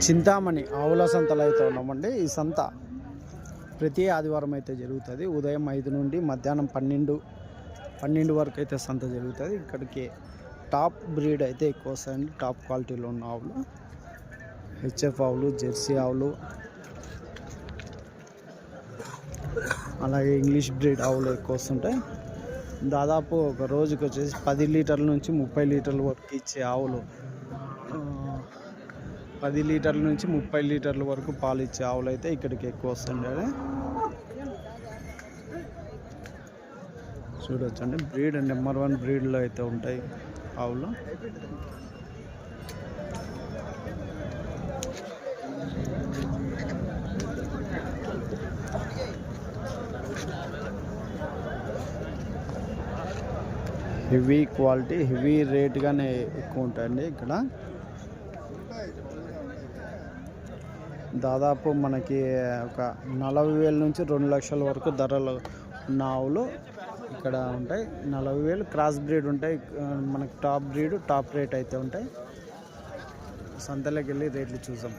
చింతామణి ఆవుల సంతలో అయితే ఉన్నామండి. ఈ సంత ప్రతి ఆదివారం అయితే జరుగుతుంది. ఉదయం 5 నుండి మధ్యాహ్నం 12 వరకు అయితే సంత జరుగుతుంది. ఇక్కడికి టాప్ బ్రీడ్ అయితే ఎక్కువ వస్తాయండి. టాప్ క్వాలిటీలో ఉన్న ఆవులు, హెచ్ఎఫ్ ఆవులు, జెర్సీ ఆవులు, అలాగే ఇంగ్లీష్ బ్రీడ్ ఆవులు ఎక్కువ వస్తుంటాయి. దాదాపు ఒక రోజుకి వచ్చేసి 10 లీటర్ల నుంచి 30 లీటర్ల వరకు ఇచ్చే ఆవులు, 10 లీటర్ల నుంచి 30 లీటర్ల వరకు పాలు ఇచ్చే ఆవులు అయితే ఇక్కడికి ఎక్కువ వస్తుండే. చూడొచ్చండి, బ్రీడ్ నెంబర్ 1 బ్రీడ్లో అయితే ఉంటాయి ఆవులు. హెవీ క్వాలిటీ, హెవీ రేట్గానే ఎక్కువ ఉంటాయండి ఇక్కడ. దాదాపు మనకి ఒక 40,000 నుంచి 2 లక్షల వరకు ధరలు ఉన్న ఆవులు ఇక్కడ ఉంటాయి. 40,000 క్రాస్ బ్రీడ్ ఉంటాయి. మనకి టాప్ బ్రీడ్, టాప్ రేట్ అయితే ఉంటాయి. సంతలోకి వెళ్ళి రేట్లు చూసాం.